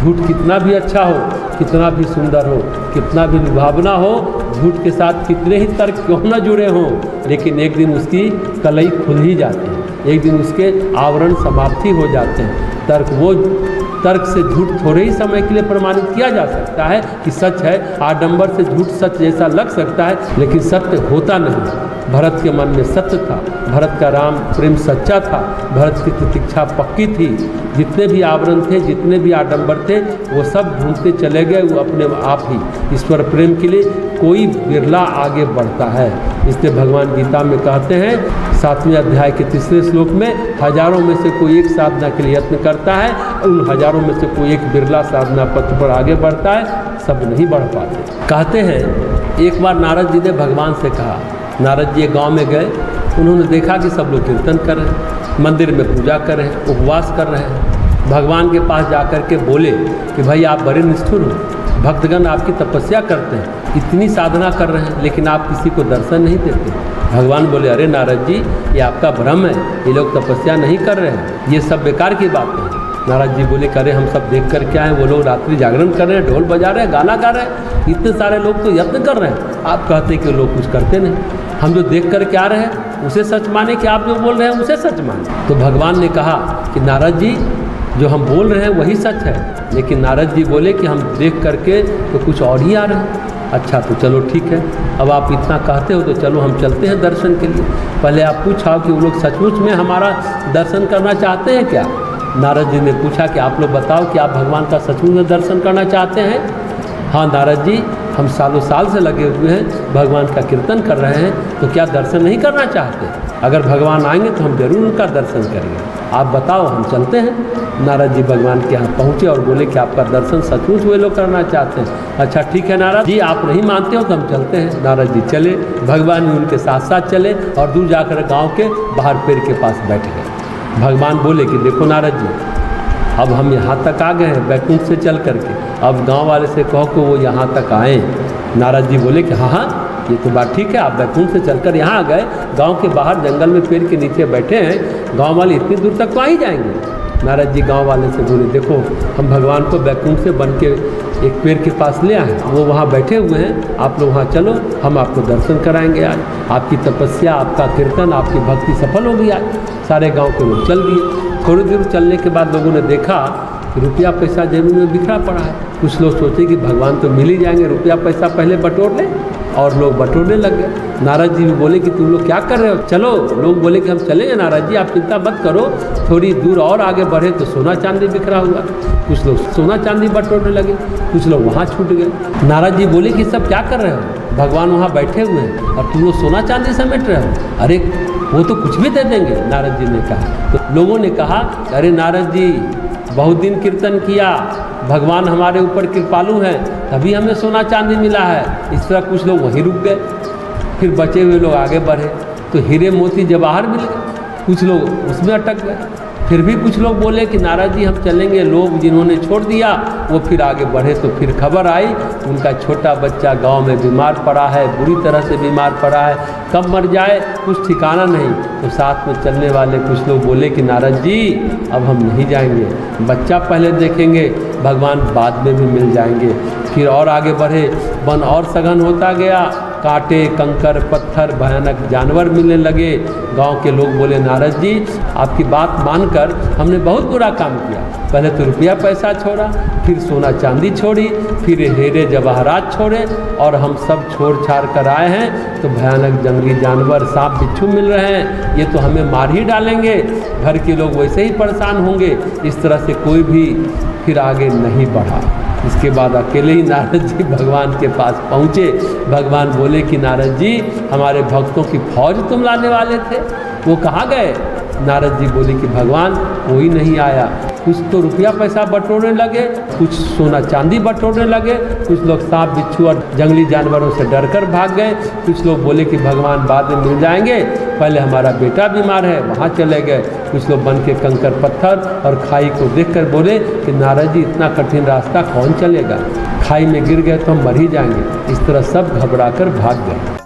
झूठ कितना भी अच्छा हो, कितना भी सुंदर हो, कितना भी लुभावना हो, झूठ के साथ कितने ही तर्क क्यों न जुड़े हों, लेकिन एक दिन उसकी कलई खुल ही जाती है, एक दिन उसके आवरण समाप्ति हो जाते हैं। तर्क से झूठ थोड़े ही समय के लिए प्रमाणित किया जा सकता है कि सच है। आडंबर से झूठ सच जैसा लग सकता है, लेकिन सत्य होता नहीं। भरत के मन में सत्य था, भरत का राम प्रेम सच्चा था, भरत की प्रतीक्षा पक्की थी। जितने भी आवरण थे, जितने भी आडंबर थे, वो सब ढूंढते चले गए वो अपने आप ही। ईश्वर प्रेम के लिए कोई बिरला आगे बढ़ता है। इसलिए भगवान गीता में कहते हैं 7वें अध्याय के 3रे श्लोक में, हजारों में से कोई एक साधना के लिए यत्न करता है, उन हजारों में से कोई एक बिरला साधना पथ पर आगे बढ़ता है, सब नहीं बढ़ पाते। कहते हैं एक बार नारद जी ने भगवान से कहा, नारद जी गांव में गए, उन्होंने देखा कि सब लोग कीर्तन कर रहे हैं, मंदिर में पूजा कर रहे हैं, उपवास कर रहे हैं। भगवान के पास जाकर के बोले कि भाई आप बड़े निष्ठुर हो, भक्तगण आपकी तपस्या करते हैं, इतनी साधना कर रहे हैं, लेकिन आप किसी को दर्शन नहीं देते। भगवान बोले, अरे नारद जी, ये आपका भ्रम है, ये लोग तपस्या नहीं कर रहे हैं, ये सब बेकार की बात है। नारद जी बोले, अरे हम सब देख कर क्या है, वो लोग रात्रि जागरण कर रहे हैं, ढोल बजा रहे हैं, गाना गा रहे हैं, इतने सारे लोग तो यत्न कर रहे हैं, आप कहते हैं कि लोग कुछ करते नहीं। हम जो देख कर क्या रहे हैं उसे सच माने कि आप जो बोल रहे हैं उसे सच माने। तो भगवान ने कहा कि नारद जी, जो हम बोल रहे हैं वही सच है, लेकिन नारद जी बोले कि हम देख करके तो कुछ और ही आ रहे हैं। अच्छा तो चलो ठीक है, अब आप इतना कहते हो तो चलो हम चलते हैं दर्शन के लिए। पहले आप पूछा कि वो लोग सचमुच में हमारा दर्शन करना चाहते हैं क्या। नारद जी ने पूछा कि आप लोग बताओ कि आप भगवान का सचमुच में दर्शन करना चाहते हैं। हाँ नारद जी, हम सालों साल से लगे हुए हैं, भगवान का कीर्तन कर रहे हैं, तो क्या दर्शन नहीं करना चाहते। अगर भगवान आएंगे तो हम जरूर उनका दर्शन करेंगे, आप बताओ, हम चलते हैं। नारद जी भगवान के यहाँ पहुँचे और बोले कि आपका दर्शन सचमुच वे लोग करना चाहते हैं। अच्छा ठीक है नारद जी, आप नहीं मानते हो तो हम चलते हैं। नारद जी चले, भगवान भी उनके साथ साथ चले और दूर जाकर गाँव के बाहर पेड़ के पास बैठ गए। भगवान बोले कि देखो नारद जी, अब हम यहाँ तक आ गए हैं बैकुंठ से चल करके, अब गांव वाले से कहो कि वो यहाँ तक आए। नारद जी बोले कि हाँ हाँ, ये तो बात ठीक है, आप बैकुंठ से चलकर यहाँ आ गए, गांव के बाहर जंगल में पेड़ के नीचे बैठे हैं, गांव वाले इतनी दूर तक तो आ ही जाएंगे। नारद जी गांव वाले से बोले, देखो हम भगवान को बैकुंठ से बन के एक पेड़ के पास ले आए, वो वहाँ बैठे हुए हैं, आप लोग वहाँ चलो, हम आपको दर्शन कराएंगे। आज आपकी तपस्या, आपका कीर्तन, आपकी भक्ति सफल हो गई। आज सारे गाँव के लोग चल दिए। थोड़ी दूर चलने के बाद लोगों ने देखा कि रुपया पैसा जेब में बिखरा पड़ा है। कुछ लोग सोचे कि भगवान तो मिल ही जाएंगे, रुपया पैसा पहले बटोर ले, और लोग बटोरने लग गए। नारद जी भी बोले कि तुम लोग क्या कर रहे हो, चलो। लोग बोले कि हम चलेंगे नारद जी, आप चिंता मत करो, थोड़ी दूर और आगे बढ़े तो सोना चांदी बिखरा हुआ। कुछ लोग सोना चांदी बटोरने लगे, कुछ लोग वहाँ छूट गए। नारद जी बोले कि सब क्या कर रहे हो, भगवान वहाँ बैठे हुए हैं और तुम लोग सोना चांदी समेट रहे हो। अरे वो तो कुछ भी दे देंगे, नारद जी ने कहा। तो लोगों ने कहा, अरे नारद जी, बहुत दिन कीर्तन किया, भगवान हमारे ऊपर कृपालु हैं, तभी हमें सोना चांदी मिला है। इस तरह कुछ लोग वहीं रुक गए, फिर बचे हुए लोग आगे बढ़े तो हीरे मोती जवाहर मिल गए, कुछ लोग उसमें अटक गए। फिर भी कुछ लोग बोले कि नारद जी हम चलेंगे। लोग जिन्होंने छोड़ दिया वो फिर आगे बढ़े तो फिर खबर आई उनका छोटा बच्चा गांव में बीमार पड़ा है, बुरी तरह से बीमार पड़ा है, कब मर जाए कुछ ठिकाना नहीं। तो साथ में चलने वाले कुछ लोग बोले कि नारद जी अब हम नहीं जाएंगे, बच्चा पहले देखेंगे, भगवान बाद में भी मिल जाएंगे। फिर और आगे बढ़े, वन और सघन होता गया, कांटे कंकर पत्थर भयानक जानवर मिलने लगे। गांव के लोग बोले नारद जी आपकी बात मानकर हमने बहुत बुरा काम किया, पहले तो रुपया पैसा छोड़ा, फिर सोना चांदी छोड़ी, फिर हीरे जवाहरात छोड़े, और हम सब छोड़ छाड़ कर आए हैं तो भयानक जंगली जानवर सांप बिच्छू मिल रहे हैं, ये तो हमें मार ही डालेंगे, घर के लोग वैसे ही परेशान होंगे। इस तरह से कोई भी फिर आगे नहीं बढ़ा। इसके बाद अकेले ही नारद जी भगवान के पास पहुँचे। भगवान बोले कि नारद जी हमारे भक्तों की फौज तुम लाने वाले थे, वो कहाँ गए। नारद जी बोले कि भगवान कोई नहीं आया, कुछ तो रुपया पैसा बटोरने लगे, कुछ सोना चांदी बटोरने लगे, कुछ लोग सांप बिच्छू और जंगली जानवरों से डरकर भाग गए, कुछ लोग बोले कि भगवान बाद में मिल जाएंगे, पहले हमारा बेटा बीमार है वहाँ चले गए, कुछ लोग बन के कंकर पत्थर और खाई को देखकर बोले कि नारद जी इतना कठिन रास्ता कौन चलेगा, खाई में गिर गए तो हम मर ही जाएंगे। इस तरह सब घबरा कर भाग गए।